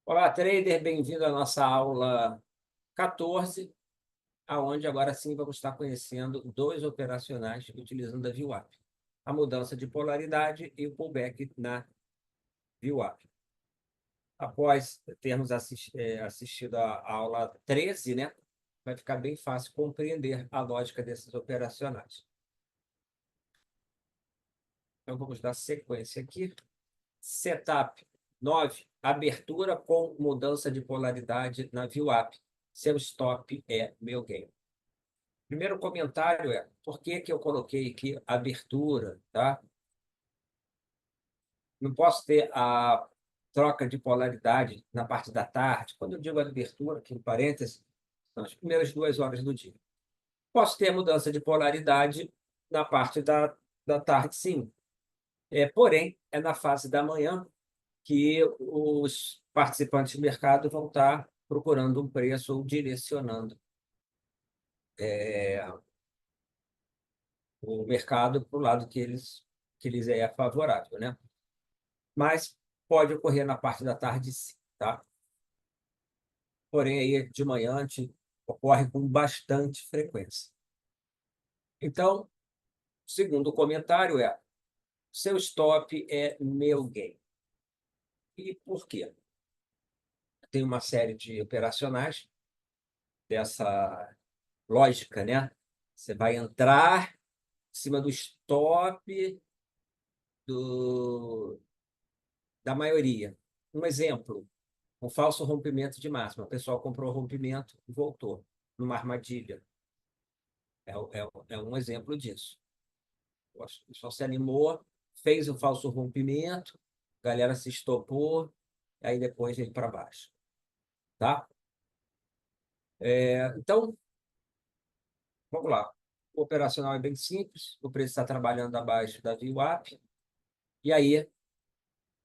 Olá, trader, bem-vindo à nossa aula 14, aonde agora sim vamos estar conhecendo dois operacionais utilizando a VWAP, a mudança de polaridade e o pullback na VWAP. Após termos assistido a aula 13, né, vai ficar bem fácil compreender a lógica desses operacionais. Então, vamos dar sequência aqui. Setup 9, abertura com mudança de polaridade na VWAP. Seu stop é meu gain. Primeiro comentário é, por que que eu coloquei aqui abertura, tá? Não posso ter a troca de polaridade na parte da tarde. Quando eu digo abertura, aqui em parênteses, são as primeiras 2 horas do dia. Posso ter mudança de polaridade na parte da tarde, sim. Porém, é na fase da manhã que os participantes do mercado vão estar procurando um preço ou direcionando o mercado para o lado que lhes é favorável, né? Mas pode ocorrer na parte da tarde, sim, tá? Porém, aí de manhã ocorre com bastante frequência. Então, o segundo comentário é: seu stop é meu gain. E por quê? Tem uma série de operacionais dessa lógica, né? Você vai entrar em cima do stop do, da maioria. Um exemplo, um falso rompimento de máxima. O pessoal comprou o rompimento e voltou numa armadilha. É um exemplo disso. O pessoal se animou, fez o falso rompimento, a galera se estopou, aí depois veio para baixo. Tá? Então, vamos lá. O operacional é bem simples, o preço está trabalhando abaixo da VWAP, e aí,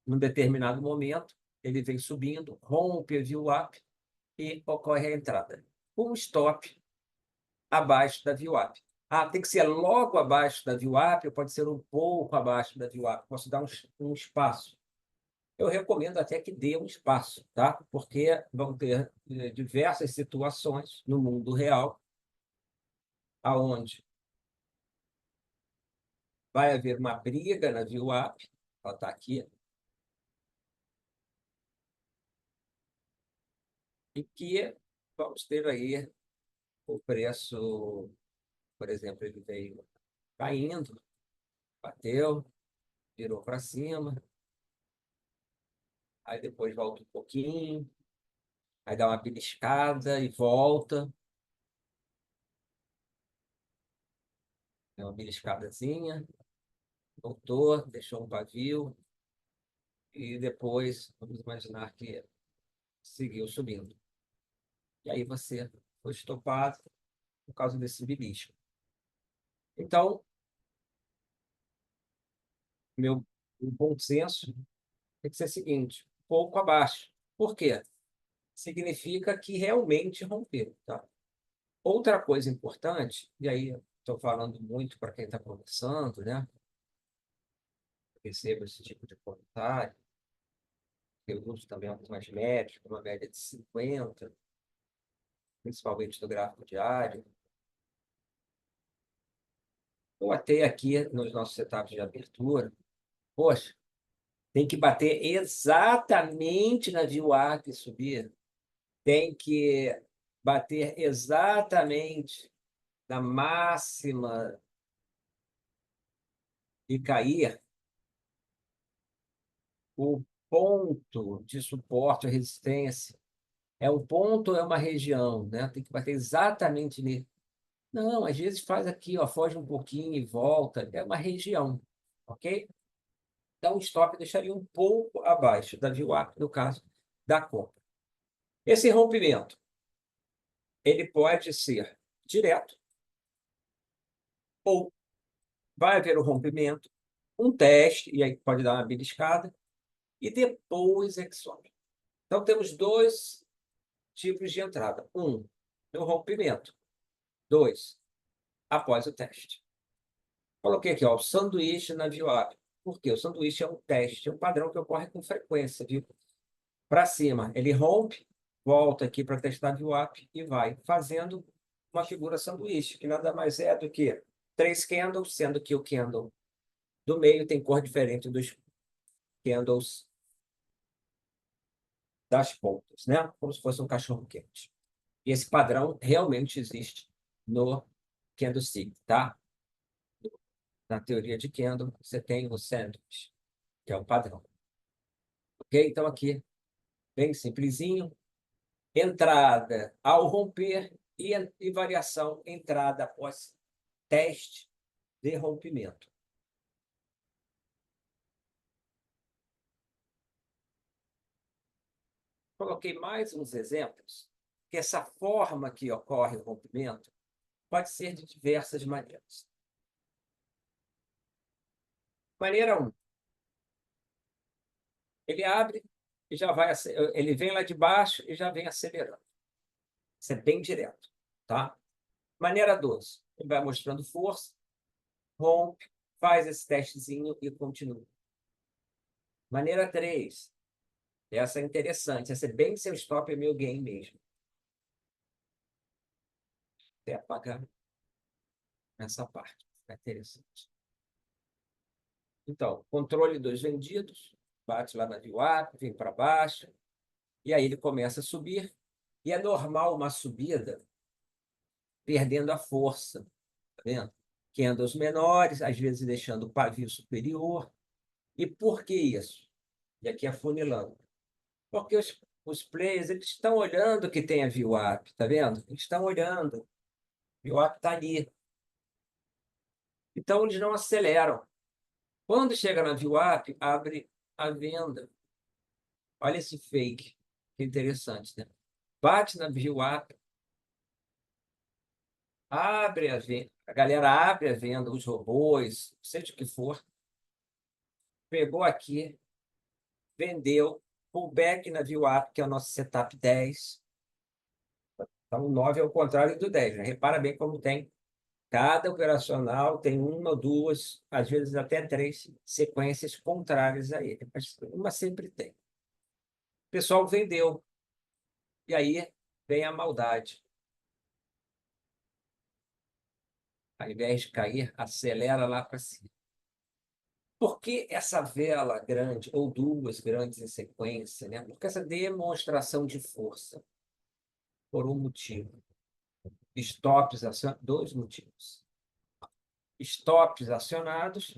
num determinado momento, ele vem subindo, rompe a VWAP e ocorre a entrada. Um stop abaixo da VWAP. Ah, tem que ser logo abaixo da VWAP, ou pode ser um pouco abaixo da VWAP. Posso dar um espaço. Eu recomendo até que dê um espaço, tá? Porque vão ter diversas situações no mundo real aonde vai haver uma briga na VWAP, ela está aqui, e que vamos ter aí o preço, por exemplo, ele veio caindo, bateu, virou para cima, aí depois volta um pouquinho, aí dá uma beliscada e volta, dá uma beliscadazinha, voltou, deixou um pavio, e depois, vamos imaginar que seguiu subindo. E aí você foi estopado por causa desse belisco. Então, meu bom senso tem que ser o seguinte, pouco abaixo. Por quê? Significa que realmente rompeu, tá? Outra coisa importante, e aí estou falando muito para quem está começando, né? Percebo esse tipo de comentário. Eu uso também algumas médias, uma média de 50, principalmente do gráfico diário. Ou até aqui nos nossos setups de abertura. Poxa, tem que bater exatamente na VWAP e subir. Tem que bater exatamente na máxima e cair. O ponto de suporte ou resistência é um ponto ou é uma região, né? Tem que bater exatamente nele. Não, às vezes faz aqui, ó, foge um pouquinho e volta. É uma região, ok? Então, o stop deixaria um pouco abaixo da VWAP, no caso da compra. Esse rompimento, ele pode ser direto ou vai haver o rompimento, um teste, e aí pode dar uma beliscada, e depois é que sobe. Então, temos dois tipos de entrada. Um, no rompimento. Dois, após o teste. Coloquei aqui, ó, o sanduíche na VWAP. Por quê? O sanduíche é um teste, é um padrão que ocorre com frequência, viu? para cima. Ele rompe, volta aqui para testar VWAP e vai fazendo uma figura sanduíche, que nada mais é do que 3 candles, sendo que o candle do meio tem cor diferente dos candles das pontas, né? Como se fosse um cachorro-quente. E esse padrão realmente existe no candlestick, tá? Na teoria de candle, você tem o sandwich, que é o padrão. Ok? Então, aqui, bem simplesinho. Entrada ao romper e variação entrada após teste de rompimento. Coloquei mais uns exemplos, que essa forma que ocorre o rompimento pode ser de diversas maneiras. Maneira 1. Ele abre e já vai, ele vem lá de baixo e já vem acelerando. Isso é bem direto, tá? Maneira 2. Ele vai mostrando força, rompe, faz esse testezinho e continua. Maneira 3. Essa é interessante. Essa é bem seu stop e meu gain mesmo. Até apagar essa parte. É interessante. Então, controle dos vendidos. Bate lá na VWAP, vem para baixo. E aí ele começa a subir. E é normal uma subida perdendo a força. Tá vendo? Candles menores, às vezes deixando o pavio superior. E por que isso? E aqui afunilando. Porque os players eles estão olhando que tem a VWAP, tá vendo? Eles estão olhando. A VWAP está ali. Então, eles não aceleram. Quando chega na VWAP, abre a venda. Olha esse fake. Que interessante, né? Bate na VWAP, abre a venda. A galera abre a venda, os robôs, seja o que for. Pegou aqui, vendeu, pullback na VWAP, que é o nosso setup 10. Então, o 9 é o contrário do 10, né? Repara bem como tem. Cada operacional tem uma ou duas, às vezes até três sequências contrárias a ele. Mas uma sempre tem. O pessoal vendeu. E aí vem a maldade. Ao invés de cair, acelera lá para cima. Por que essa vela grande, ou duas grandes em sequência, né? Porque essa demonstração de força, por um motivo. Stops acionados, dois motivos. Stops acionados,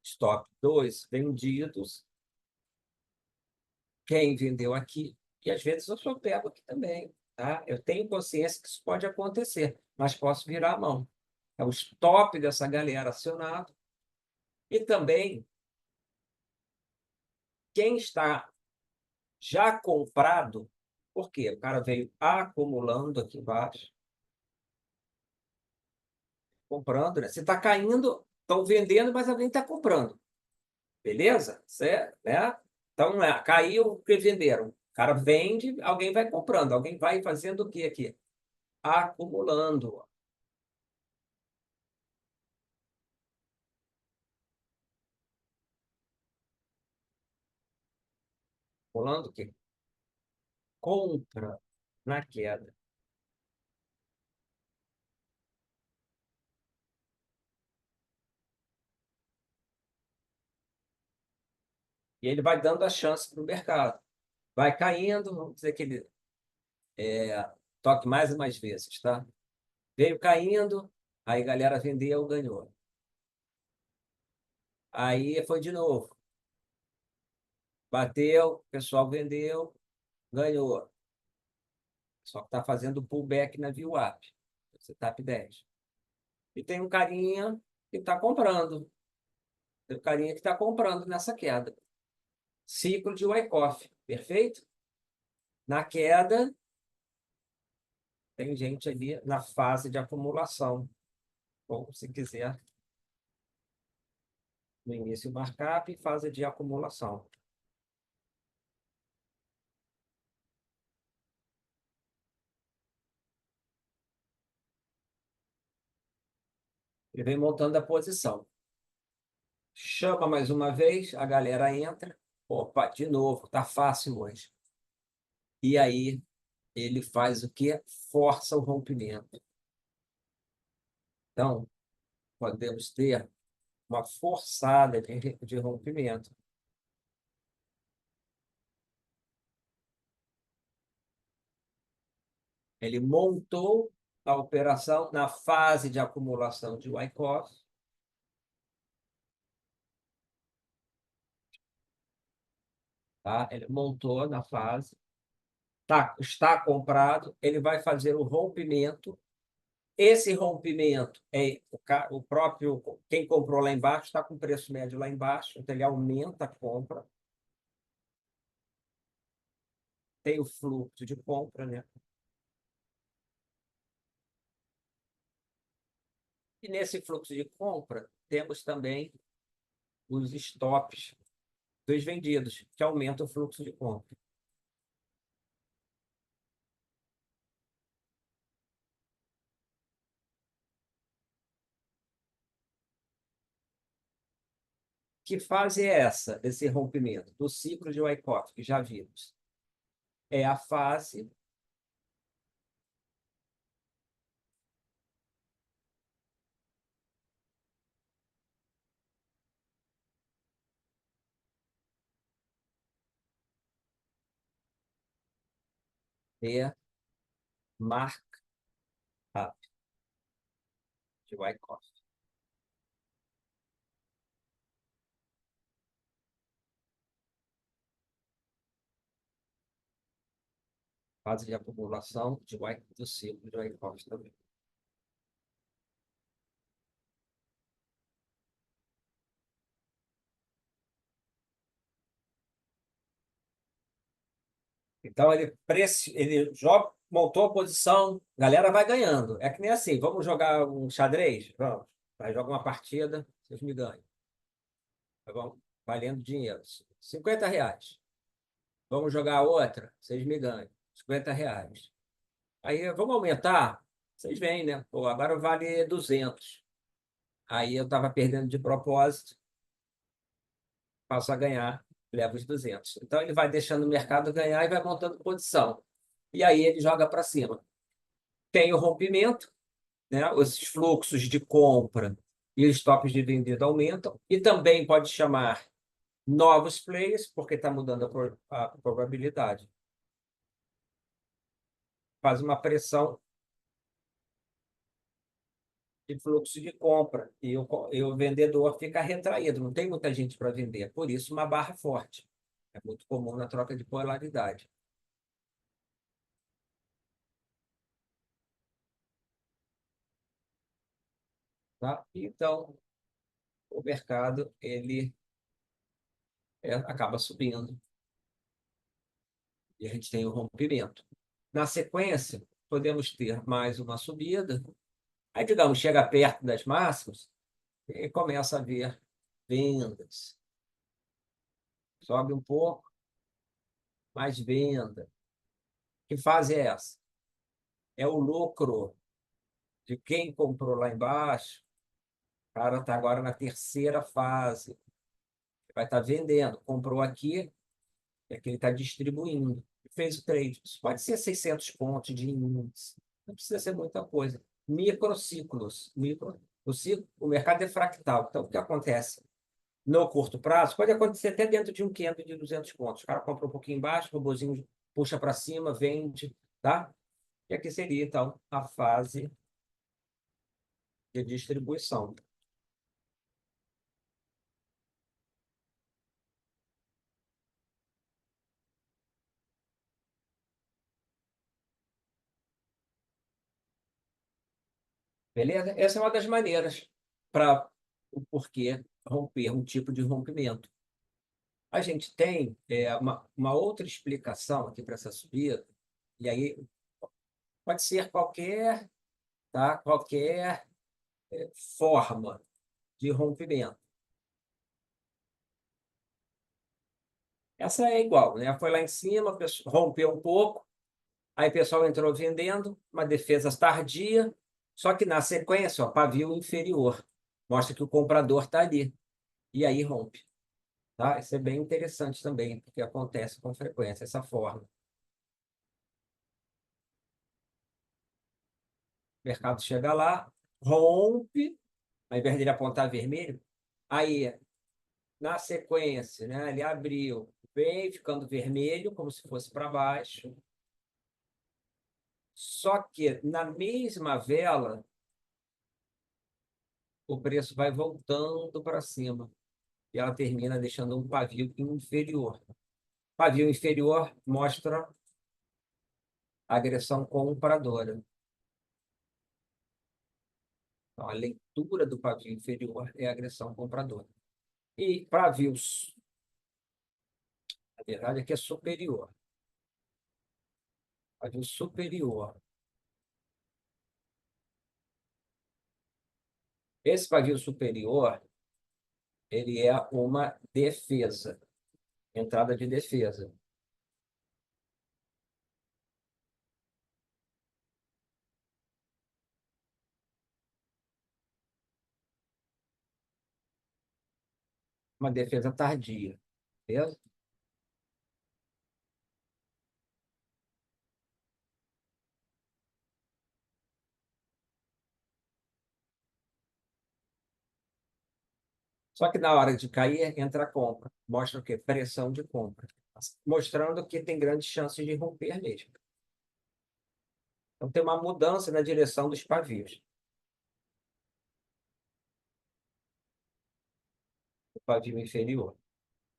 stop 2 vendidos. Quem vendeu aqui, e às vezes eu só pego aqui também, tá? Eu tenho consciência que isso pode acontecer, mas posso virar a mão. É o stop dessa galera acionado. E também quem está já comprado, por quê? O cara veio acumulando aqui embaixo, comprando, né? Você está caindo, estão vendendo, mas alguém está comprando. Beleza? Certo? Né? Então, caiu porque venderam. O cara vende, alguém vai comprando. Alguém vai fazendo o quê aqui? Acumulando. Acumulando o quê? Compra na queda. E ele vai dando a chance para o mercado. Vai caindo, vamos dizer que ele toque mais e mais vezes, tá? Veio caindo, aí a galera vendeu, ganhou. Aí foi de novo. Bateu, o pessoal vendeu, ganhou. Só que está fazendo pullback na VWAP, setup 10. E tem um carinha que está comprando. Tem um carinha que está comprando nessa queda. Ciclo de Wyckoff, perfeito? Na queda, tem gente ali na fase de acumulação. Ou, se quiser, no início markup e fase de acumulação. Ele vem montando a posição. Chama mais uma vez, a galera entra. Opa, de novo, tá fácil hoje. E aí ele faz o quê? Força o rompimento. Então, podemos ter uma forçada de rompimento. Ele montou a operação na fase de acumulação de Wyckoff, tá? Ele montou na fase, está comprado, ele vai fazer o rompimento. Esse rompimento é o próprio, quem comprou lá embaixo está com preço médio lá embaixo, então ele aumenta a compra, tem o fluxo de compra, né? E nesse fluxo de compra, temos também os stops dos vendidos, que aumentam o fluxo de compra. Que fase é essa, desse rompimento? Do ciclo de Wyckoff, que já vimos. É a fase de markup de Wyckoff. Fase de acumulação do ciclo de Wyckoff também. Então, ele montou a posição, a galera vai ganhando. É que nem assim, vamos jogar um xadrez? Vamos. Vai jogar uma partida, vocês me ganham. Tá bom? Valendo dinheiro. R$ 50. Vamos jogar outra, vocês me ganham. R$ 50. Aí, vamos aumentar? Vocês veem, né? Pô, agora vale 200. Aí eu estava perdendo de propósito, passo a ganhar, levo os 200. Então, ele vai deixando o mercado ganhar e vai montando posição. E aí ele joga para cima. Tem o rompimento, né? Os fluxos de compra e os tops de vendida aumentam, e também pode chamar novos players, porque está mudando a probabilidade. Faz uma pressão de fluxo de compra, e o vendedor fica retraído, não tem muita gente para vender, por isso uma barra forte. É muito comum na troca de polaridade. Tá? Então, o mercado acaba subindo e a gente tem o rompimento. Na sequência, podemos ter mais uma subida. Aí, digamos, chega perto das máximas e começa a ver vendas. Sobe um pouco, mais venda. Que fase é essa? É o lucro de quem comprou lá embaixo. O cara está agora na terceira fase. Vai estar vendendo. Comprou aqui, é que ele está distribuindo. Fez o trade. Isso pode ser 600 pontos de índice. Não precisa ser muita coisa. Microciclos. O mercado é fractal. Então, o que acontece? No curto prazo, pode acontecer até dentro de um candle de 200 pontos. O cara compra um pouquinho embaixo, o robozinho puxa para cima, vende, tá? E aqui seria, então, a fase de distribuição. Beleza? Essa é uma das maneiras para o porquê romper um tipo de rompimento. A gente tem uma outra explicação aqui para essa subida, e aí pode ser qualquer, tá? Qualquer forma de rompimento. Essa é igual, né? Foi lá em cima, rompeu um pouco, aí o pessoal entrou vendendo, uma defesa tardia, só que na sequência, ó, pavio inferior. Mostra que o comprador está ali. E aí rompe. Tá? Isso é bem interessante também, porque acontece com frequência essa forma. O mercado chega lá, rompe, ao invés dele apontar vermelho, aí, na sequência, né, ele abriu, vem ficando vermelho, como se fosse para baixo. Só que na mesma vela, o preço vai voltando para cima. E ela termina deixando um pavio inferior. Pavio inferior mostra agressão compradora. Então, a leitura do pavio inferior é agressão compradora. E pavios, na verdade, aqui é superior. Pavio superior. Esse pavio superior, ele é uma defesa, entrada de defesa. Uma defesa tardia. Beleza? Só que na hora de cair, entra a compra. Mostra o quê? Pressão de compra. Mostrando que tem grandes chances de romper mesmo. Então, tem uma mudança na direção dos pavios. O pavio inferior.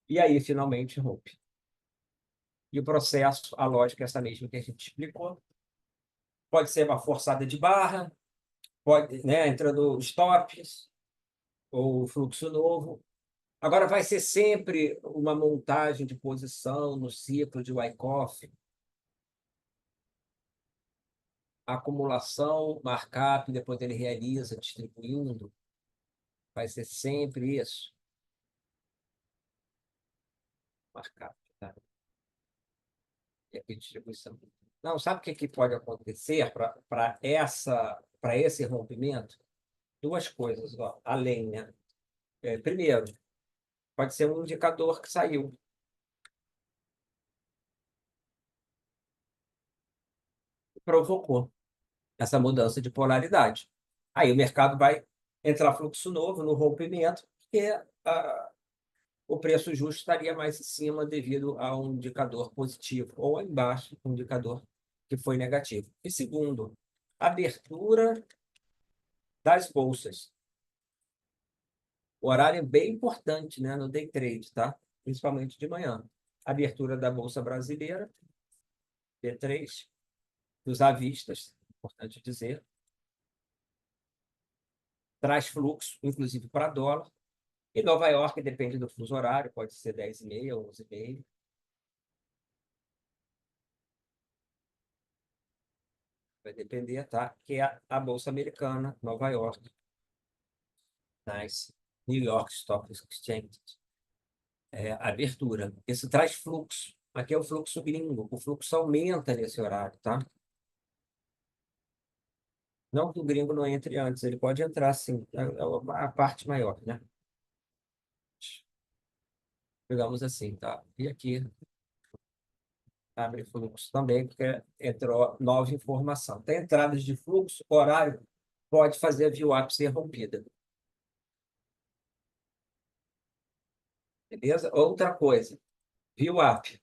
E aí, finalmente, rompe. E o processo, a lógica é essa mesma que a gente explicou. Pode ser uma forçada de barra, pode, né, entrando stops, ou fluxo novo. Agora, vai ser sempre uma montagem de posição no ciclo de Wyckoff, acumulação, markup, depois ele realiza distribuindo. Vai ser sempre isso, markup. Tá? E aqui distribuição. Não, sabe o que, que pode acontecer para esse rompimento? Duas coisas, ó, além, né? Primeiro, pode ser um indicador que saiu, provocou essa mudança de polaridade. Aí o mercado vai entrar fluxo novo no rompimento, porque o preço justo estaria mais em cima devido a um indicador positivo, ou embaixo, um indicador que foi negativo. E segundo, abertura das bolsas. O horário é bem importante, né, no day trade, tá? Principalmente de manhã. Abertura da Bolsa Brasileira, B3, dos avistas, importante dizer, traz fluxo, inclusive para dólar. E Nova York depende do fuso horário, pode ser 10h30, 11h30. Vai depender, tá? Que é a Bolsa Americana, Nova York, nas New York Stock Exchange. Abertura. Isso traz fluxo. Aqui é o fluxo gringo. O fluxo aumenta nesse horário, tá? Não que o gringo não entre antes, ele pode entrar sim. A parte maior, né? Digamos assim, tá? E aqui abre fluxo também, porque entrou nova informação. Tem entradas de fluxo, horário pode fazer a VWAP ser rompida. Beleza? Outra coisa, VWAP.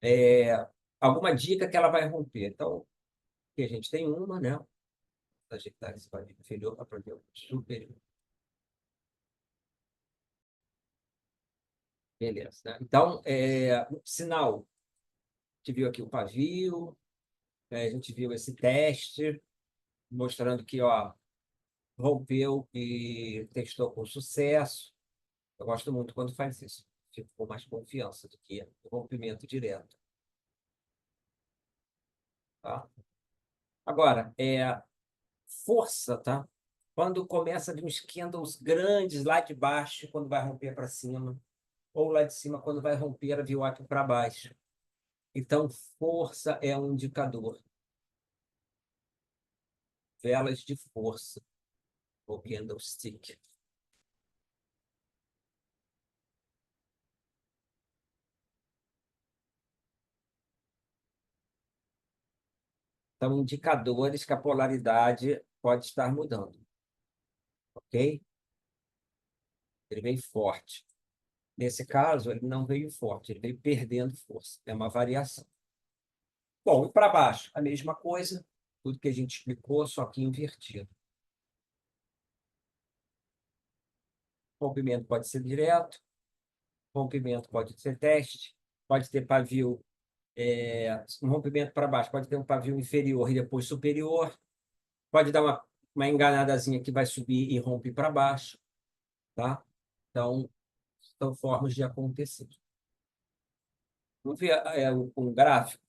É, alguma dica que ela vai romper. Então, aqui a gente tem uma, né? Ajeitar esse quadro inferior para ver o superior. Beleza, né? Então, sinal. A gente viu aqui o pavio, a gente viu esse teste, mostrando que ó, rompeu e testou com sucesso. Eu gosto muito quando faz isso. Fico com mais confiança do que o rompimento direto. Tá? Agora, força, tá? Quando começa de uns candles grandes lá de baixo, quando vai romper para cima, ou lá de cima, quando vai romper a VWAP para baixo. Então, força é um indicador. Velas de força, ou candlestick. São indicadores que a polaridade pode estar mudando, ok? Ele vem forte. Nesse caso, ele não veio forte, ele veio perdendo força. É uma variação. Bom, e para baixo, a mesma coisa, tudo que a gente explicou, só que invertido. Rompimento pode ser direto, rompimento pode ser teste, pode ter pavio, um rompimento para baixo, pode ter um pavio inferior e depois superior, pode dar uma enganadazinha que vai subir e rompe para baixo, tá? Então, são formas de acontecer. Vamos ver um gráfico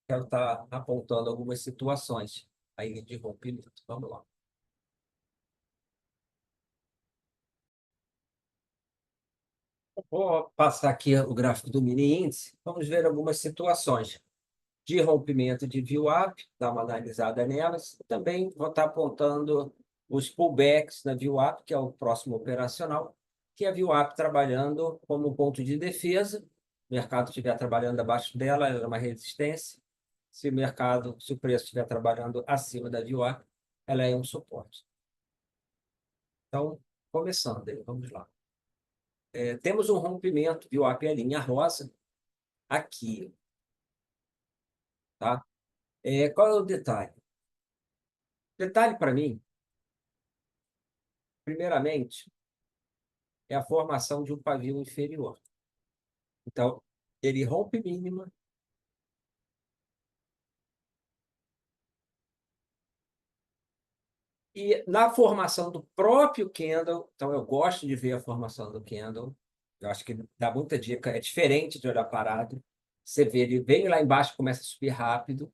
que está apontando algumas situações aí de rompimento. Vamos lá. Vou passar aqui o gráfico do mini índice. Vamos ver algumas situações de rompimento de VWAP, dar uma analisada nelas. Também vou estar apontando os pullbacks na VWAP, que é o próximo operacional, que é a VWAP trabalhando como ponto de defesa. O mercado estiver trabalhando abaixo dela, ela é uma resistência. Se o mercado, se o preço estiver trabalhando acima da VWAP, ela é um suporte. Então, começando aí, vamos lá. Temos um rompimento VWAP, a linha rosa, aqui, tá? Qual é o detalhe? Detalhe para mim, primeiramente, é a formação de um pavio inferior. Então, ele rompe mínima e na formação do próprio candle, então eu gosto de ver a formação do candle, eu acho que dá muita dica, é diferente de olhar parado. Você vê, ele vem lá embaixo, começa a subir rápido,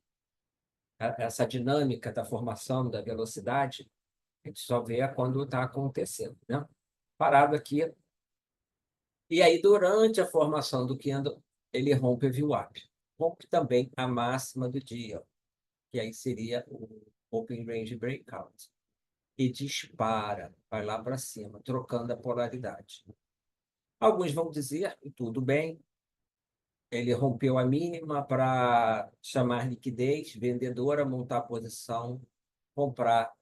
essa dinâmica da formação, da velocidade, a gente só vê quando está acontecendo, né? Parado aqui, e aí durante a formação do candle, ele rompe a VWAP. Rompe também a máxima do dia, que aí seria o Open Range Breakout. E dispara, vai lá para cima, trocando a polaridade. Alguns vão dizer, tudo bem, ele rompeu a mínima para chamar liquidez, vendedora, montar a posição, comprar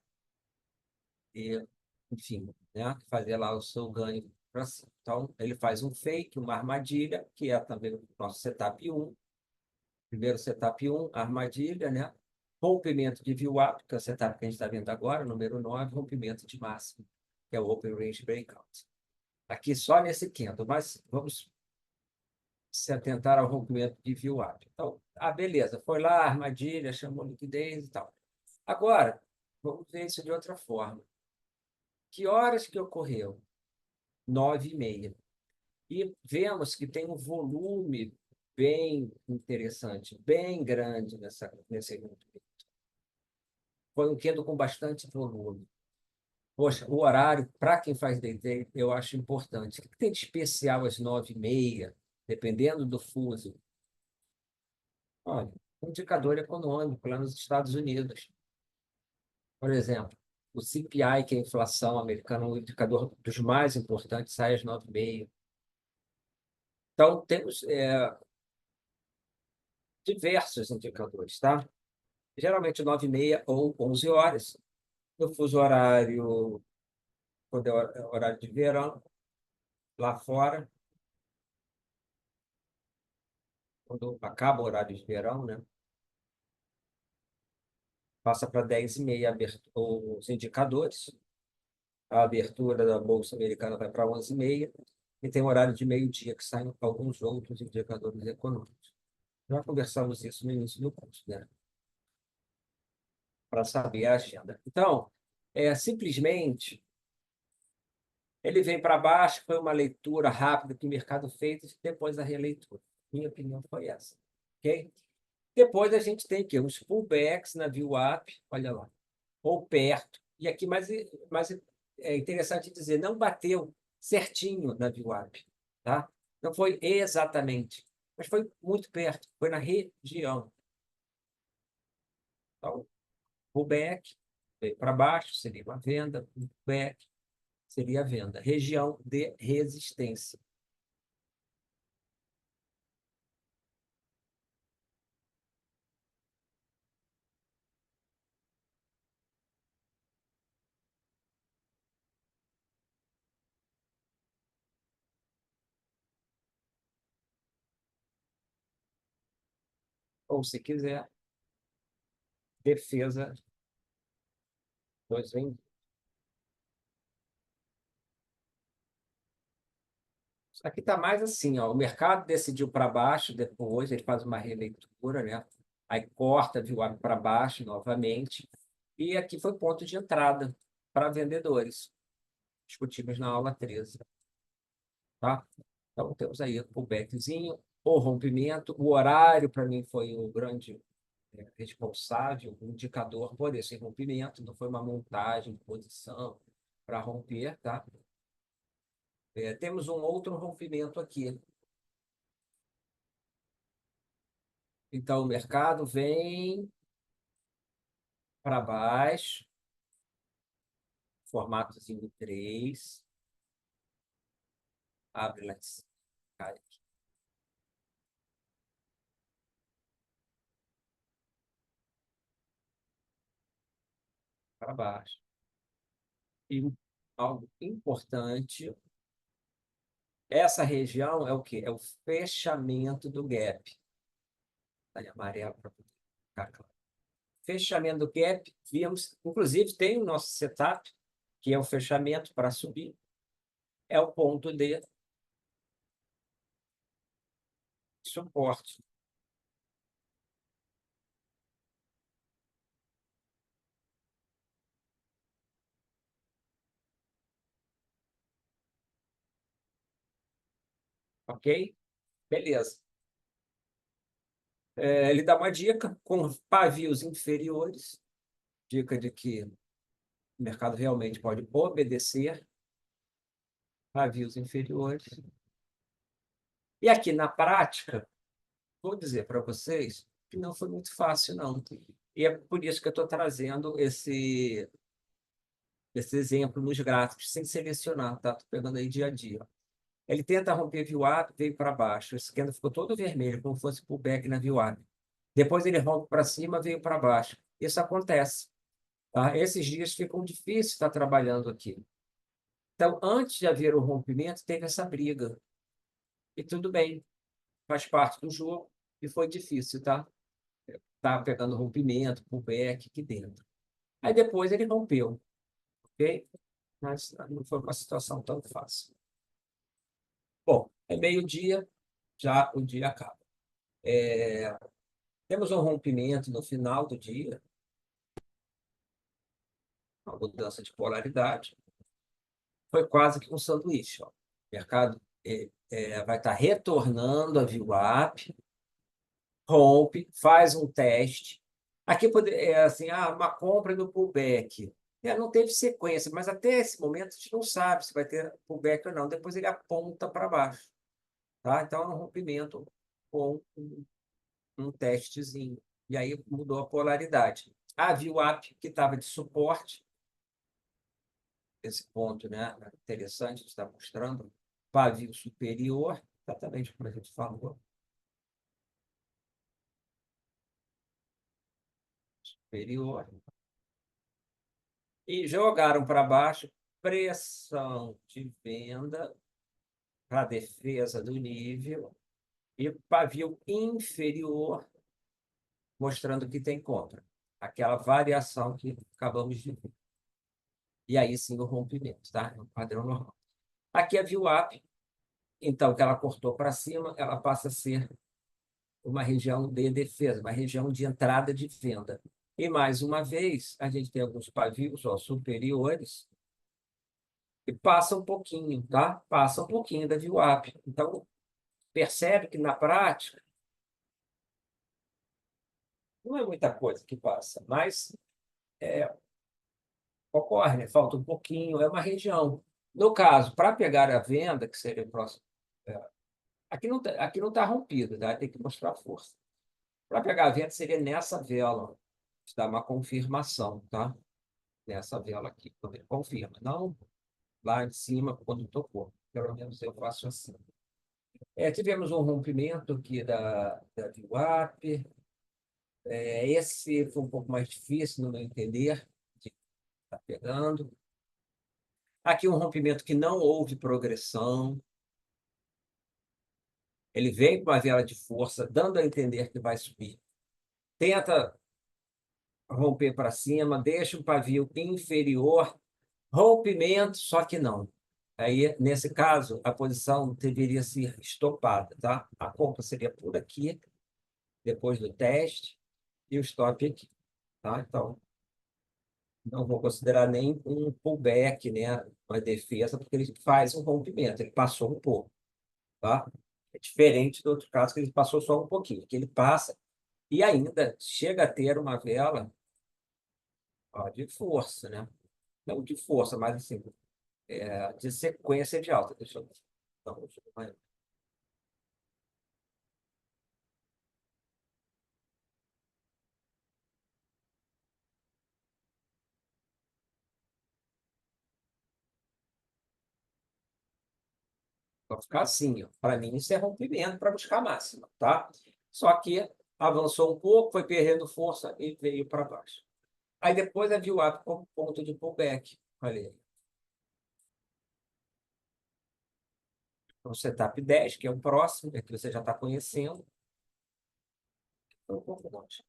e, enfim, né, fazer lá o seu ganho para cima. Então, ele faz um fake, uma armadilha, que é também o nosso setup 1. Primeiro setup 1, armadilha, né? Rompimento de VWAP, que é o setup que a gente está vendo agora, número 9, rompimento de máximo, que é o Open Range Breakout. Aqui só nesse candle, mas vamos se atentar ao rompimento de VWAP. Então, beleza, foi lá, armadilha, chamou liquidez e tal. Agora, vamos ver isso de outra forma. Que horas que ocorreu? 9h30. E vemos que tem um volume bem interessante, bem grande nesse rompimento. Foi um candle com bastante volume. Poxa, o horário, para quem faz day trade, eu acho importante. O que tem de especial às 9h30, dependendo do fuso? Olha, um indicador econômico lá nos Estados Unidos. Por exemplo, o CPI, que é a inflação americana, um indicador dos mais importantes, sai às 9h30. Então, temos diversos indicadores, tá? Geralmente 9h30 ou 11 horas. No fuso horário, quando é horário de verão, lá fora, quando acaba o horário de verão, né? Passa para 10h30 os indicadores. A abertura da Bolsa Americana vai para 11h30 e tem horário de meio-dia que saem alguns outros indicadores econômicos. Já conversamos isso no início do curso, né? Para saber a agenda. Então, simplesmente, ele vem para baixo, foi uma leitura rápida que o mercado fez, e depois a releitura. Minha opinião foi essa. Ok? Depois a gente tem aqui os pullbacks na VWAP, olha lá, ou perto. E aqui, mais é interessante dizer, não bateu certinho na VWAP, tá? Não foi exatamente, mas foi muito perto, foi na região. Então, pullback, veio para baixo, seria uma venda, pullback, seria a venda. Região de resistência. ou se quiser, defesa 2 em. Aqui está mais assim, ó, o mercado decidiu para baixo, depois ele faz uma releitura, né? Aí corta, viu, para baixo novamente. E aqui foi ponto de entrada para vendedores, discutimos na aula 13, tá? Então temos aí o pullbackzinho, o rompimento, o horário para mim foi o grande responsável, o indicador por esse rompimento, não foi uma montagem de posição para romper, tá? Temos um outro rompimento aqui. Então, o mercado vem para baixo, formatozinho 3, abre lá, cai aqui para baixo. E algo importante, essa região é o quê? É o fechamento do gap. Está em amarelo para ficar claro. Fechamento do gap, vimos, inclusive tem o nosso setup, que é o fechamento para subir, é o ponto de suporte. Ok? Beleza. Ele dá uma dica com pavios inferiores, dica de que o mercado realmente pode obedecer pavios inferiores. E aqui na prática, vou dizer para vocês que não foi muito fácil, não. E é por isso que eu estou trazendo esse exemplo nos gráficos, sem selecionar, tá? Estou pegando aí dia a dia. Ele tenta romper VWAP, veio para baixo. Esse candle ficou todo vermelho, como se fosse pullback na VWAP. Depois ele rompe para cima, veio para baixo. Isso acontece. Tá? Esses dias ficam difíceis estar trabalhando aqui. Então, antes de haver o rompimento, teve essa briga. E tudo bem, faz parte do jogo e foi difícil, tá? Tá pegando rompimento, pullback aqui dentro. Aí depois ele rompeu, ok? Mas não foi uma situação tão fácil. Bom, é meio-dia, já o dia acaba. Temos um rompimento no final do dia, uma mudança de polaridade. Foi quase que um sanduíche. Ó. O mercado vai estar retornando a VWAP, rompe, faz um teste. Aqui é assim, uma compra no pullback. Não teve sequência, mas até esse momento a gente não sabe se vai ter pullback ou não. Depois ele aponta para baixo. Tá? Então é um rompimento com um testezinho. E aí mudou a polaridade. A VWAP, que estava de suporte, esse ponto, né, interessante, está mostrando, pavio superior, exatamente como a gente falou, superior, e jogaram para baixo pressão de venda para a defesa do nível e pavio inferior, mostrando que tem compra. Aquela variação que acabamos de ver. E aí sim o rompimento, tá? É um padrão normal. Aqui a VWAP, então, que ela cortou para cima, ela passa a ser uma região de defesa, uma região de entrada de venda. E, mais uma vez, a gente tem alguns pavios superiores e passa um pouquinho, tá? Passa um pouquinho da VWAP. Então, percebe que, na prática, não é muita coisa que passa, mas ocorre, né? Falta um pouquinho, é uma região. No caso, para pegar a venda, que seria o próximo. Aqui não tá rompido, tá? Tem que mostrar força. Para pegar a venda, seria nessa vela. Dá uma confirmação, tá? Nessa vela aqui, quando ele confirma. Não lá em cima, quando tocou. Pelo menos eu faço assim. Tivemos um rompimento aqui da VWAP. Esse foi um pouco mais difícil, no meu entender, de estar pegando. Aqui um rompimento que não houve progressão. Ele vem com uma vela de força, dando a entender que vai subir. tenta romper para cima, deixa o pavio inferior, rompimento, só que não. Aí, nesse caso, a posição deveria ser estopada, tá? A compra seria por aqui, depois do teste, e o stop aqui, tá? Então, não vou considerar nem um pullback, né? Uma defesa, porque ele faz um rompimento, ele passou um pouco, tá? É diferente do outro caso, que ele passou só um pouquinho, que ele passa e ainda chega a ter uma vela, ó, de força, né? Não de força, mas assim, de sequência de alta. Deixa eu... Então, vai ficar assim, ó. Para mim, isso é rompimento para buscar máxima, tá? Só que avançou um pouco, foi perdendo força e veio para baixo. Aí depois a VWAP como ponto de pullback. Olha aí. O setup 10, que é o próximo, é que você já está conhecendo, foi um pouco longe.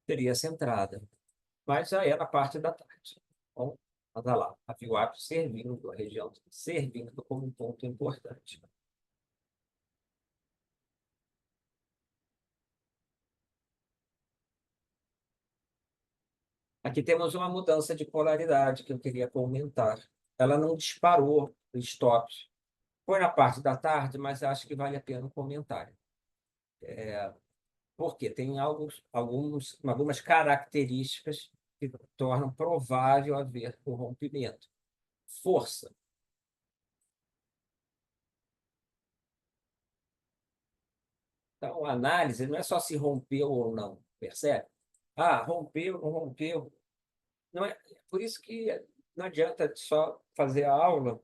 Teria essa entrada, mas já é na parte da tarde. Então, olha lá, a VWAP servindo, a região servindo como um ponto importante. Aqui temos uma mudança de polaridade que eu queria comentar. Ela não disparou o stop. Foi na parte da tarde, mas acho que vale a pena um comentário. Porque tem algumas características que tornam provável haver o rompimento. Força. Então, a análise não é só se rompeu ou não, percebe? Ah, rompeu, não rompeu. Não é, por isso que não adianta só fazer a aula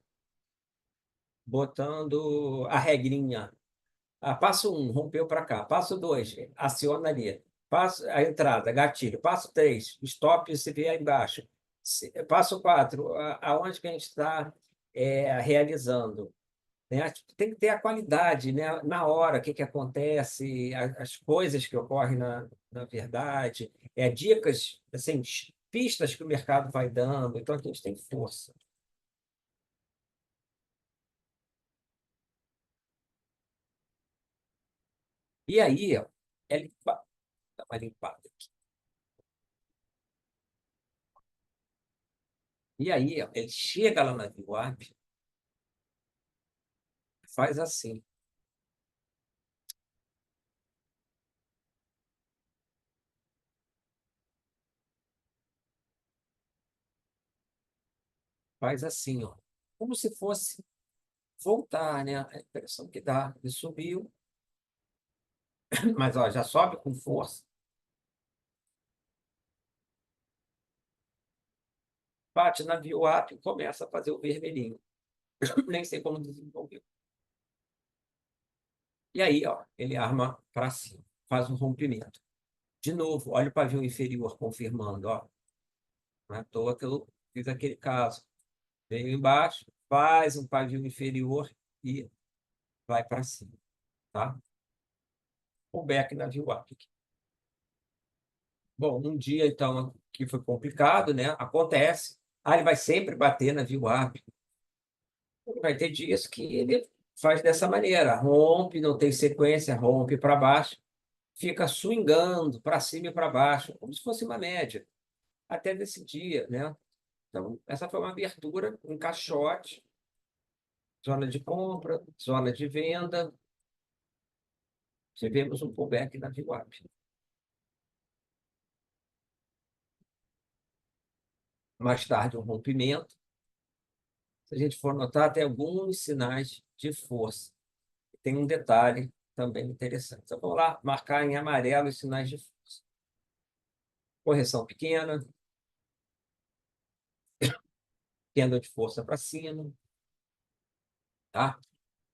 botando a regrinha. Ah, passo um, rompeu para cá. Passo dois, aciona ali. Passo a entrada, gatilho. Passo três, stop se vier embaixo. Passo quatro, aonde que a gente está realizando. Né? Tem que ter a qualidade, né? Na hora, o que, que acontece, as coisas que ocorrem na verdade, dicas, assim, pistas que o mercado vai dando. Então, aqui a gente tem força. E aí, ó, dá uma limpada aqui. E aí, ó, ele chega lá na VWAP, faz assim, faz assim, ó, como se fosse voltar, né? A impressão que dá, ele subiu, mas ó, já sobe com força, bate na VWAP e começa a fazer o vermelhinho. Nem sei como desenvolveu. E aí, ó, ele arma para cima, faz um rompimento. De novo, olha o pavio inferior confirmando, ó. Não é à toa que eu fiz aquele caso. Veio embaixo, faz um pavio inferior e vai para cima, tá? O back na VWAP. Bom, um dia, então, que foi complicado, né? Acontece. Ah, ele vai sempre bater na VWAP. Vai ter dias que ele faz dessa maneira. Rompe, não tem sequência, rompe para baixo, fica swingando para cima e para baixo, como se fosse uma média, até desse dia, né? Então, essa foi uma abertura, um caixote, zona de compra, zona de venda. Tivemos um pullback na VWAP. Mais tarde, um rompimento. Se a gente for notar, tem alguns sinais de força. Tem um detalhe também interessante. Então, vamos lá, marcar em amarelo os sinais de força. Correção pequena, tenda de força para cima, tá?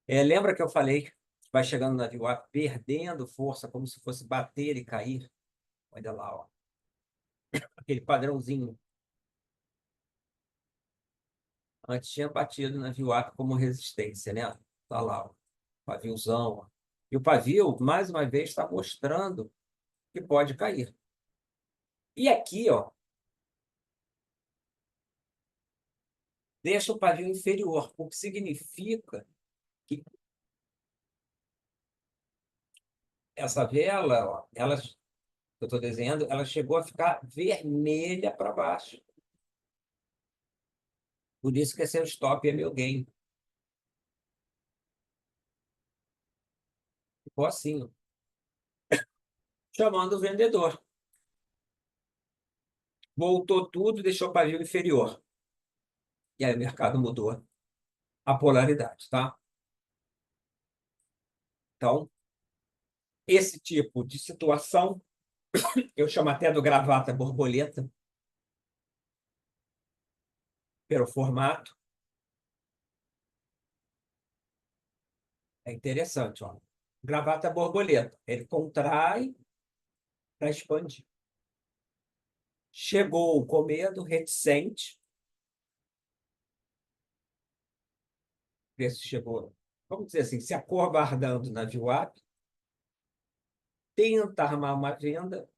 Lembra que eu falei que vai chegando na VWAP perdendo força, como se fosse bater e cair? Olha lá, ó. Aquele padrãozinho. Antes tinha batido na VWAP como resistência, né? Tá lá, ó. Paviozão. Ó. E o pavio, mais uma vez, está mostrando que pode cair. E aqui, ó, deixa o pavio inferior, o que significa que essa vela, ó, ela, que eu estou desenhando, ela chegou a ficar vermelha para baixo. Por isso que esse é o stop é meu gain. Ficou assim, ó, chamando o vendedor. Voltou tudo, deixou o pavio inferior. E aí o mercado mudou a polaridade, tá? Então, esse tipo de situação, eu chamo até do gravata borboleta, pelo formato. É interessante, ó. Gravata borboleta. Ele contrai para expandir. Chegou com medo, reticente. Vê se chegou, vamos dizer assim, se acovardando na VWAP. Tenta armar uma venda,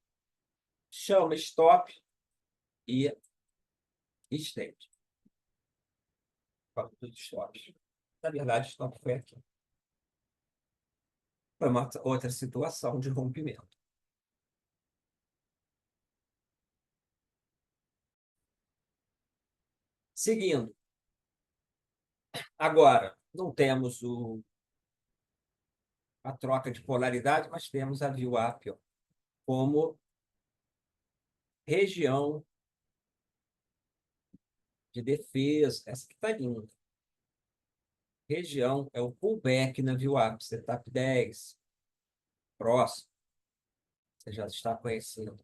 chama stop e estende. Fala dos stops. Na verdade, o stop foi aqui. Foi uma outra situação de rompimento. Seguindo. Agora, não temos a troca de polaridade, mas temos a VWAP ó, como região de defesa. Essa que está linda. Região é o pullback na VWAP, setup 10, próximo, você já está conhecendo.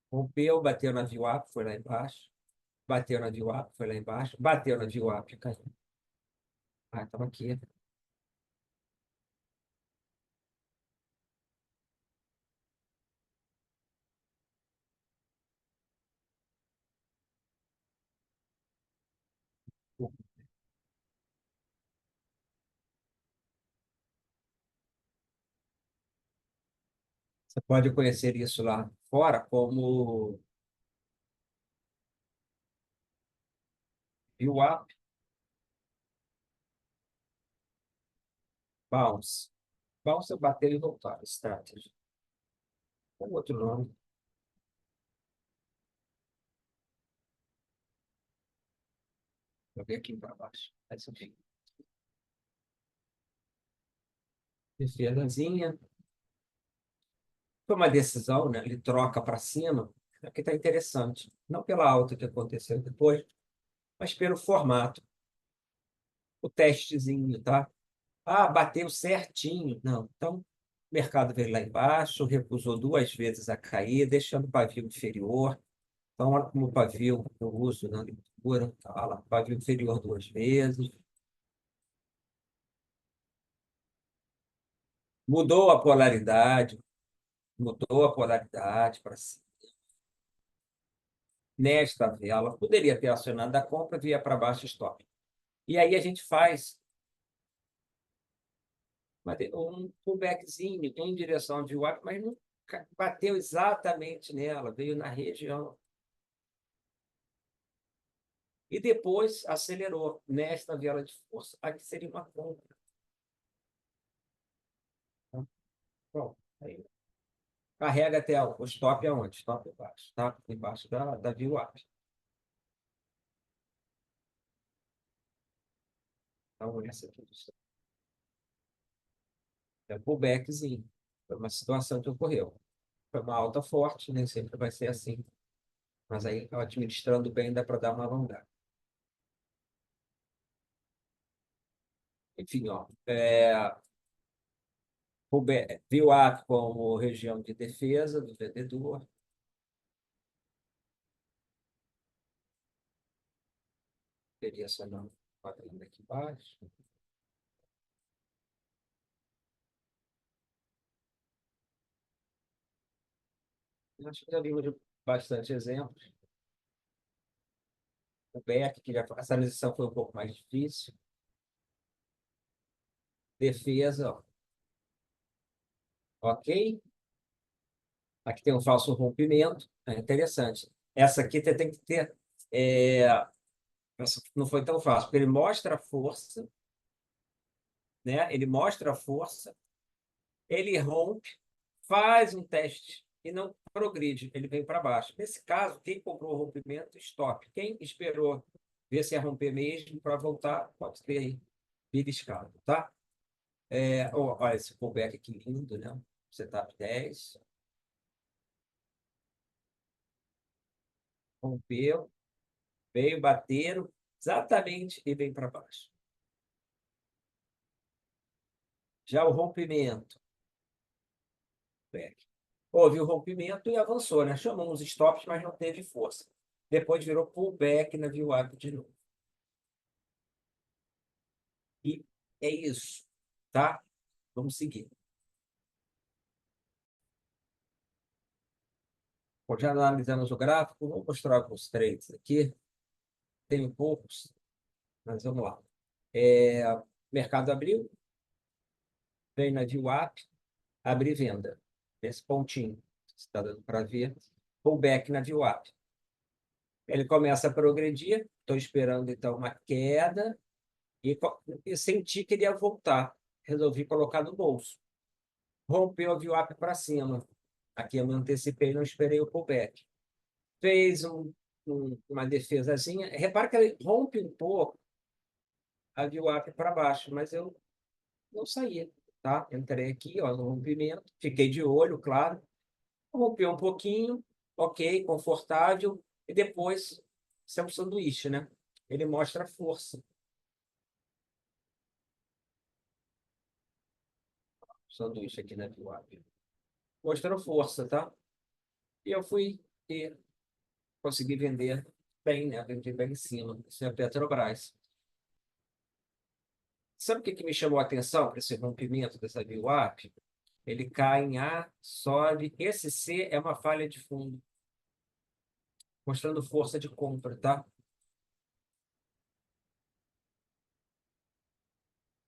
Rompeu, bateu na VWAP, foi lá embaixo. Bateu na VWAP, foi lá embaixo. Bateu na VWAP, caiu. Ah, estava aqui. Você pode conhecer isso lá fora como VWAP Bounce. Bounce é bater e voltar, strategy. Com outro nome. Vou ver aqui para baixo. Mas, enfim. Defesazinha. Foi uma decisão, né? Ele troca para cima. Aqui está interessante. Não pela alta que aconteceu depois, mas pelo formato. O testezinho, tá? Ah, bateu certinho. Não. Então, o mercado veio lá embaixo, recusou duas vezes a cair, deixando o pavio inferior. Então, olha como o pavio eu uso na leitura. Tá lá, pavio inferior duas vezes. Mudou a polaridade, mudou a polaridade para cima. Nesta vela, poderia ter acionado a compra, via para baixo stop. E aí a gente faz um pullbackzinho em direção de WAP, mas não bateu exatamente nela, veio na região. E depois acelerou nesta vela de força. Aqui seria uma compra. Bom, aí. Carrega até o stop aonde? Stop embaixo, tá? Embaixo da VWAP. Então, essa aqui é o pullbackzinho. Foi uma situação que ocorreu. Foi uma alta forte, nem sempre vai ser assim. Mas aí, administrando bem, dá para dar uma alongada. Enfim, ó, viu a como região de defesa do vendedor. Teria só não quadrinho aqui embaixo. Acho que já vimos bastante exemplos. O Beck, que já, essa transição foi um pouco mais difícil. Defesa, ó. Ok? Aqui tem um falso rompimento, é interessante. Essa aqui tem que ter. Essa não foi tão fácil, porque ele mostra a força, né? Ele mostra a força, ele rompe, faz um teste e não progride, ele vem para baixo. Nesse caso, quem comprou o rompimento, stop. Quem esperou ver se ia romper mesmo para voltar, pode ter aí beliscado, tá? Olha esse pullback aqui lindo, né? Setup 10, rompeu, veio, bateram, exatamente, e vem para baixo. Já o rompimento, back. Houve o rompimento e avançou, né? Chamou uns stops, mas não teve força. Depois virou pullback na VWAP de novo. E é isso, tá? Vamos seguir. Bom, já analisamos o gráfico, vou mostrar alguns trades aqui. Tenho poucos, mas vamos lá. Mercado abriu, veio na VWAP, abrir venda. Esse pontinho, está dando para ver. Pullback na VWAP. Ele começa a progredir, estou esperando então uma queda e senti que ele ia voltar. Resolvi colocar no bolso. Rompeu a VWAP para cima. Aqui eu me antecipei, não esperei o pullback. Fez uma defesazinha. Repara que ele rompe um pouco a VWAP para baixo, mas eu não saí. Tá? Entrei aqui ó, no rompimento, fiquei de olho, claro. Rompeu um pouquinho, ok, confortável, e depois, isso é um sanduíche, né? Ele mostra a força. Sanduíche aqui na VWAP. Mostrou força, tá? E eu fui e consegui vender bem, né? Vendi bem em cima. Isso é a Petrobras. Sabe o que me chamou a atenção para esse rompimento dessa VWAP? Ele cai em A, sobe. Esse C é uma falha de fundo, mostrando força de compra, tá?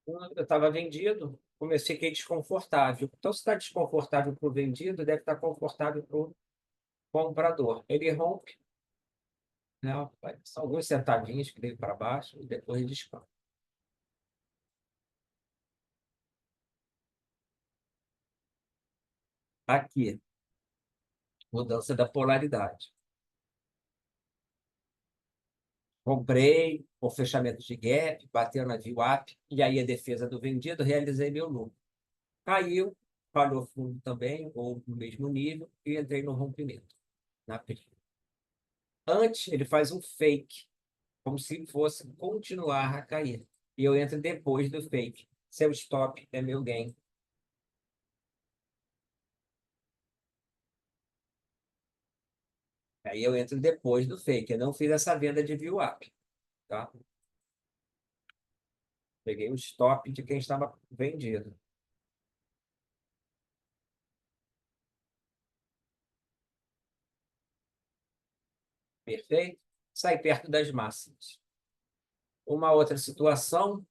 Eu estava vendido, comecei a ficar desconfortável. Então, se está desconfortável para o vendido, deve estar confortável para o comprador. Ele rompe, né? São alguns centavos que veio para baixo e depois descansa. Aqui, mudança da polaridade. Comprei o fechamento de gap, bateu na VWAP, e aí a defesa do vendido, realizei meu lucro. Caiu, falhou fundo também, ou no mesmo nível, e entrei no rompimento, na PRI. Antes, ele faz um fake, como se fosse continuar a cair. E eu entro depois do fake. Seu stop é meu gain. Aí eu entro depois do fake. Eu não fiz essa venda de VWAP, tá? Peguei o stop de quem estava vendido. Perfeito? Sai perto das máximas. Uma outra situação,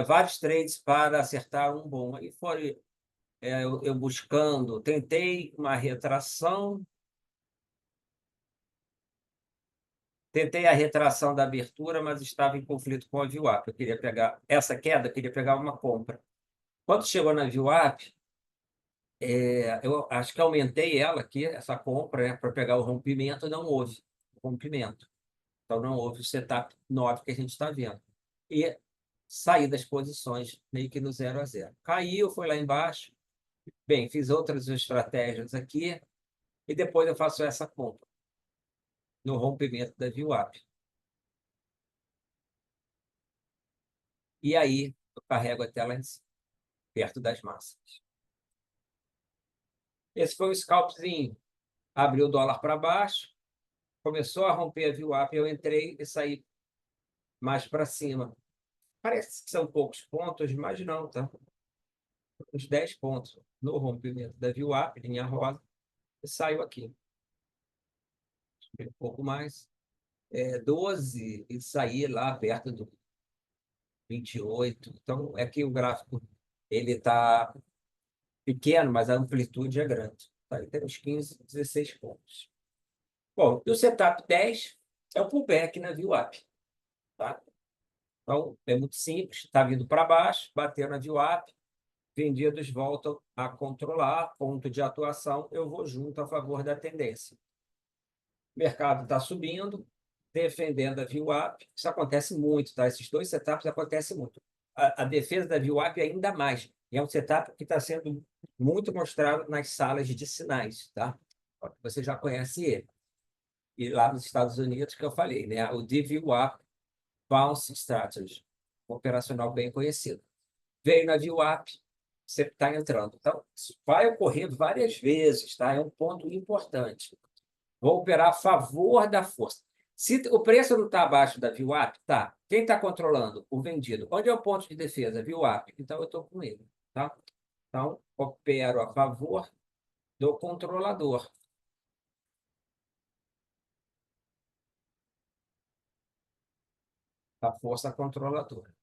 vários trades para acertar um bom. Aí foi eu buscando, tentei uma retração, tentei a retração da abertura, mas estava em conflito com a VWAP. Eu queria pegar essa queda, eu queria pegar uma compra. Quando chegou na VWAP, eu acho que aumentei ela aqui, essa compra, né, para pegar o rompimento, não houve rompimento. Então não houve o setup 9 que a gente está vendo. E saí das posições meio que no 0 a 0. Caiu, foi lá embaixo. Bem, fiz outras estratégias aqui e depois eu faço essa compra no rompimento da VWAP. E aí eu carrego até lá em cima, perto das massas. Esse foi o scalpzinho. Abriu o dólar para baixo, começou a romper a VWAP, eu entrei e saí mais para cima. Parece que são poucos pontos, mas não, tá? Uns 10 pontos no rompimento da VWAP, linha rosa, e saiu aqui. Um pouco mais. 12 e sair lá perto do 28. Então, é que o gráfico ele está pequeno, mas a amplitude é grande. Tá, aí temos 15, 16 pontos. Bom, e o setup 10 é o pullback na VWAP. Tá? Então, é muito simples. Está vindo para baixo, bateu na VWAP, vendidos voltam a controlar, ponto de atuação, eu vou junto a favor da tendência. O mercado está subindo, defendendo a VWAP. Isso acontece muito, tá? Esses dois setups acontecem muito. A defesa da VWAP ainda mais. E é um setup que está sendo muito mostrado nas salas de sinais, tá? Você já conhece ele. E lá nos Estados Unidos, que eu falei, né? O DVWAP Bounce Strategy, operacional bem conhecido. Veio na VWAP, você está entrando. Então, isso vai ocorrer várias vezes, tá? É um ponto importante. Vou operar a favor da força. Se o preço não está abaixo da VWAP, tá. Quem está controlando? O vendido. Onde é o ponto de defesa? VWAP. Então, eu estou com ele. Tá? Então, opero a favor do controlador. Da força controladora.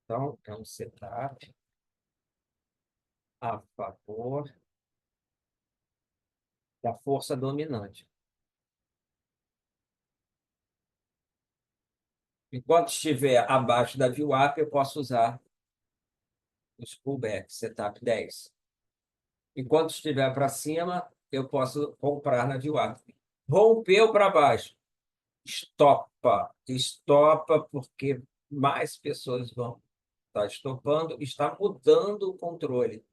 Então, é um setup a favor da força dominante. Enquanto estiver abaixo da VWAP, eu posso usar os pullbacks, setup 10. Enquanto estiver para cima, eu posso comprar na VWAP. Rompeu para baixo, estopa. Estopa porque mais pessoas vão estar estopando, está mudando o controle.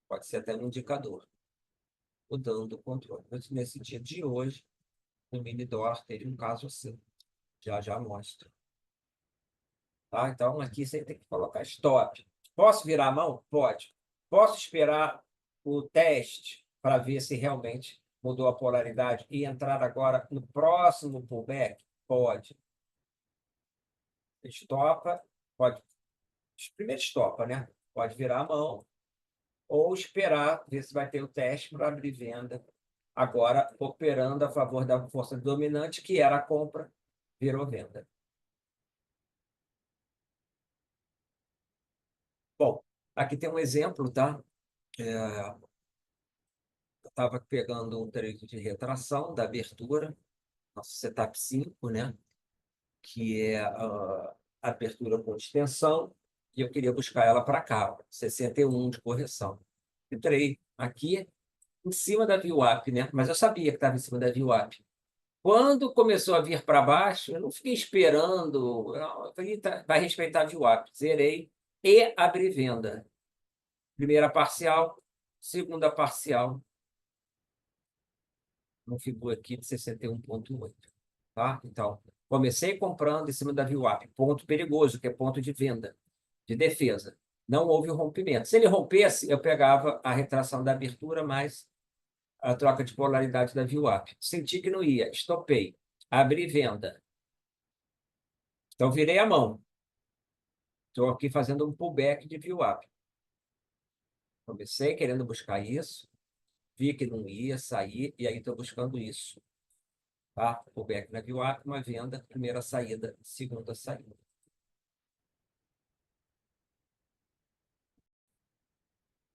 Pode ser até um indicador. Mudando o controle. Mas nesse dia de hoje, no mini-dólar teve um caso assim. Já mostra. Tá? Então, aqui você tem que colocar stop. Posso virar a mão? Pode. Posso esperar o teste para ver se realmente mudou a polaridade e entrar agora no próximo pullback? Pode. Estopa, pode. Primeiro estopa, né? Pode virar a mão ou esperar ver se vai ter o teste para abrir venda. Agora, operando a favor da força dominante, que era a compra, virou venda. Bom, aqui tem um exemplo, tá? Eu estava pegando um trecho de retração da abertura, nosso setup 5, né? Que é a abertura com extensão, e eu queria buscar ela para cá, 61 de correção. Entrei aqui em cima da VWAP, né? Mas eu sabia que estava em cima da VWAP. Quando começou a vir para baixo, eu não fiquei esperando. Eu falei, tá, vai respeitar a VWAP. Zerei e abri venda. Primeira parcial, segunda parcial, no Fibu aqui de 61,8. Tá? Então, comecei comprando em cima da VWAP, ponto perigoso, que é ponto de venda, de defesa. Não houve o rompimento. Se ele rompesse, eu pegava a retração da abertura mais a troca de polaridade da VWAP. Senti que não ia, estopei, abri venda. Então, virei a mão. Estou aqui fazendo um pullback de VWAP. Comecei querendo buscar isso, vi que não ia sair, e aí estou buscando isso. Tá? Pullback na VWAP, uma venda, primeira saída, segunda saída.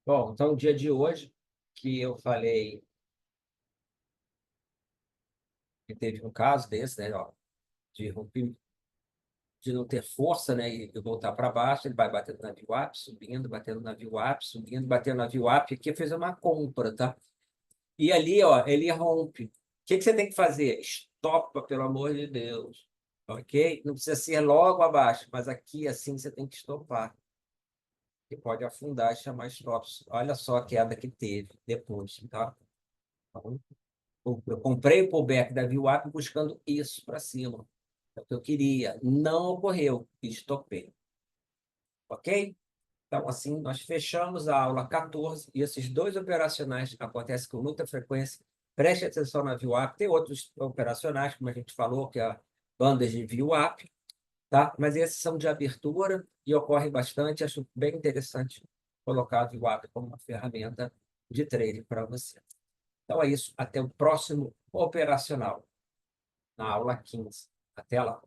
Bom, então, o dia de hoje, que eu falei que teve um caso desse, né, ó, de romper, de não ter força, né, e voltar para baixo, ele vai batendo na VWAP, subindo, batendo na VWAP, subindo, batendo na VWAP, aqui fez uma compra, tá? E ali, ó, ele rompe. O que você tem que fazer? Estopa, pelo amor de Deus, ok? Não precisa ser logo abaixo, mas aqui, assim, você tem que estopar. Que pode afundar e chamar stops. Olha só a queda que teve depois, tá? Então, eu comprei o pullback da VWAP buscando isso para cima. É o que eu queria. Não ocorreu. Estopei. Ok? Então, assim, nós fechamos a aula 14 e esses dois operacionais acontecem com muita frequência. Preste atenção na VWAP. Tem outros operacionais, como a gente falou, que é a bandas de VWAP, tá? Mas esses são de abertura e ocorrem bastante. Acho bem interessante colocar a VWAP como uma ferramenta de trade para você. Então é isso. Até o próximo operacional, na aula 15. Até lá.